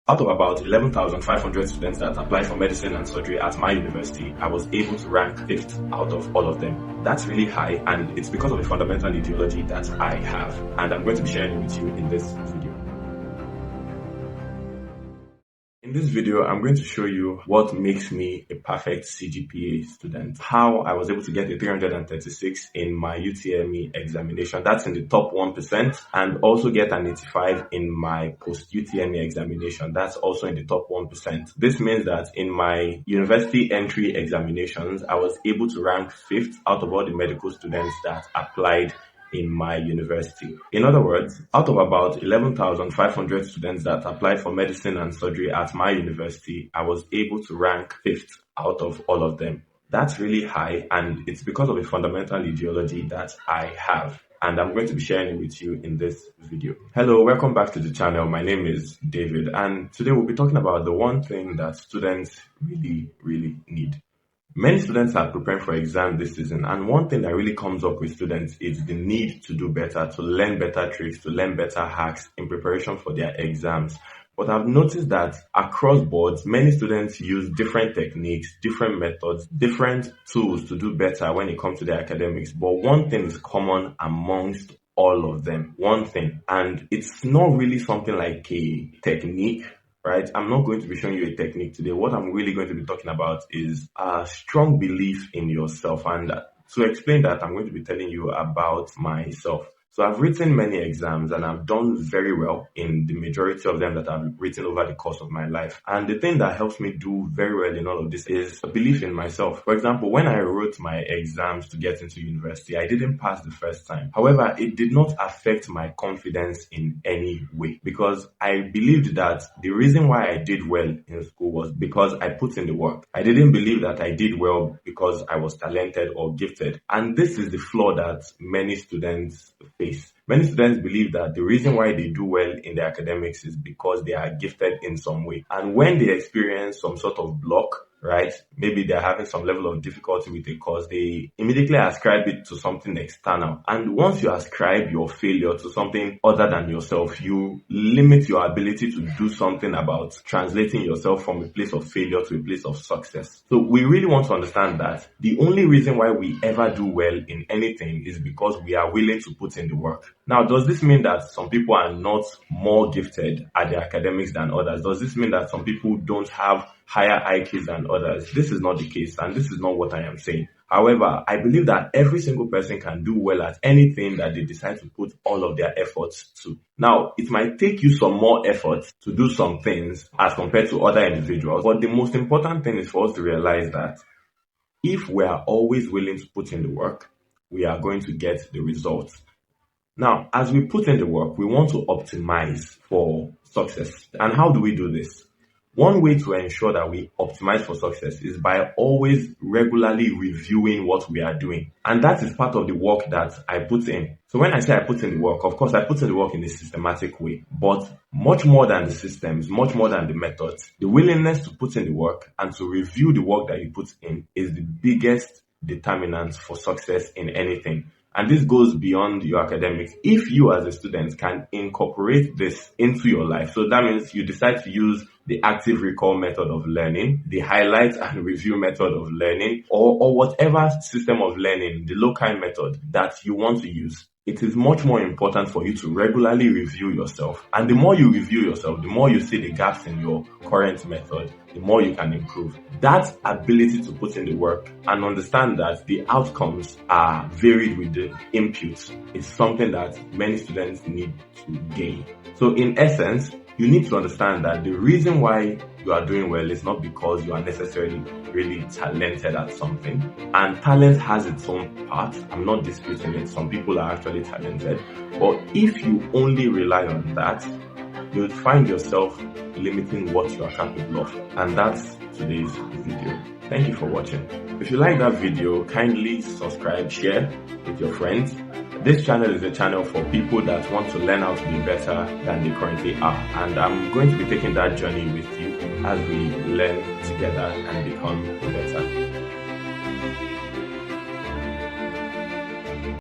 Out of about 11,500 students that applied for medicine and surgery at my university, I was able to rank 5th out of all of them. That's really high, and it's because of a fundamental ideology that I have, and I'm going to be sharing it with you in this video. In this video, I'm going to show you what makes me a perfect CGPA student, how I was able to get a 336 in my UTME examination, that's in the top 1%, and also get an 85 in my post-UTME examination, that's also in the top 1%. This means that in my university entry examinations, I was able to rank 5th out of all the medical students that applied in my university. In other words, out of about 11,500 students that applied for medicine and surgery at my university, I was able to rank 5th out of all of them. That's really high, and it's because of a fundamental ideology that I have, and I'm going to be sharing it with you in this video. Hello, welcome back to the channel. My name is David, and today we'll be talking about the one thing that students really need. Many students are preparing for exams this season, and one thing that really comes up with students is the need to do better, to learn better tricks, to learn better hacks in preparation for their exams. But I've noticed that across boards, many students use different techniques, different methods, different tools to do better when it comes to their academics. But one thing is common amongst all of them, one thing, and it's not really something like a technique. Right? I'm not going to be showing you a technique today. What I'm really going to be talking about is a strong belief in yourself. And to explain that, I'm going to be telling you about myself. So I've written many exams and I've done very well in the majority of them that I've written over the course of my life. And the thing that helps me do very well in all of this is a belief in myself. For example, when I wrote my exams to get into university, I didn't pass the first time. However, it did not affect my confidence in any way because I believed that the reason why I did well in school was because I put in the work. I didn't believe that I did well because I was talented or gifted. And this is the flaw that many students face. Many students believe that the reason why they do well in their academics is because they are gifted in some way. And when they experience some sort of block, right, maybe they're having some level of difficulty with a course, they immediately ascribe it to something external. And once you ascribe your failure to something other than yourself, you limit your ability to do something about translating yourself from a place of failure to a place of success. So we really want to understand that the only reason why we ever do well in anything is because we are willing to put in the work. Now, does this mean that some people are not more gifted at their academics than others? Does this mean that some people don't have higher IQs than others? This is not the case, and this is not what I am saying. However, I believe that every single person can do well at anything that they decide to put all of their efforts to. Now, it might take you some more effort to do some things as compared to other individuals, but the most important thing is for us to realize that if we are always willing to put in the work, we are going to get the results. Now, as we put in the work, we want to optimize for success. And how do we do this? One way to ensure that we optimize for success is by always regularly reviewing what we are doing. And that is part of the work that I put in. So when I say I put in the work, of course, I put in the work in a systematic way. But much more than the systems, much more than the methods, the willingness to put in the work and to review the work that you put in is the biggest determinant for success in anything. And this goes beyond your academics. If you as a student can incorporate this into your life, so that means you decide to use the active recall method of learning, the highlight and review method of learning, or whatever system of learning, the low-kind method that you want to use. It is much more important for you to regularly review yourself. And the more you review yourself, the more you see the gaps in your current method, the more you can improve. That ability to put in the work and understand that the outcomes are varied with the inputs is something that many students need to gain. So in essence, you need to understand that the reason why you are doing well is not because you are necessarily really talented at something. And talent has its own part. I'm not disputing it. Some people are actually talented. But if you only rely on that, you'll find yourself limiting what you are capable of. And that's today's video. Thank you for watching. If you like that video, kindly subscribe, share with your friends. This channel is a channel for people that want to learn how to be better than they currently are. And I'm going to be taking that journey with you as we learn together and become better.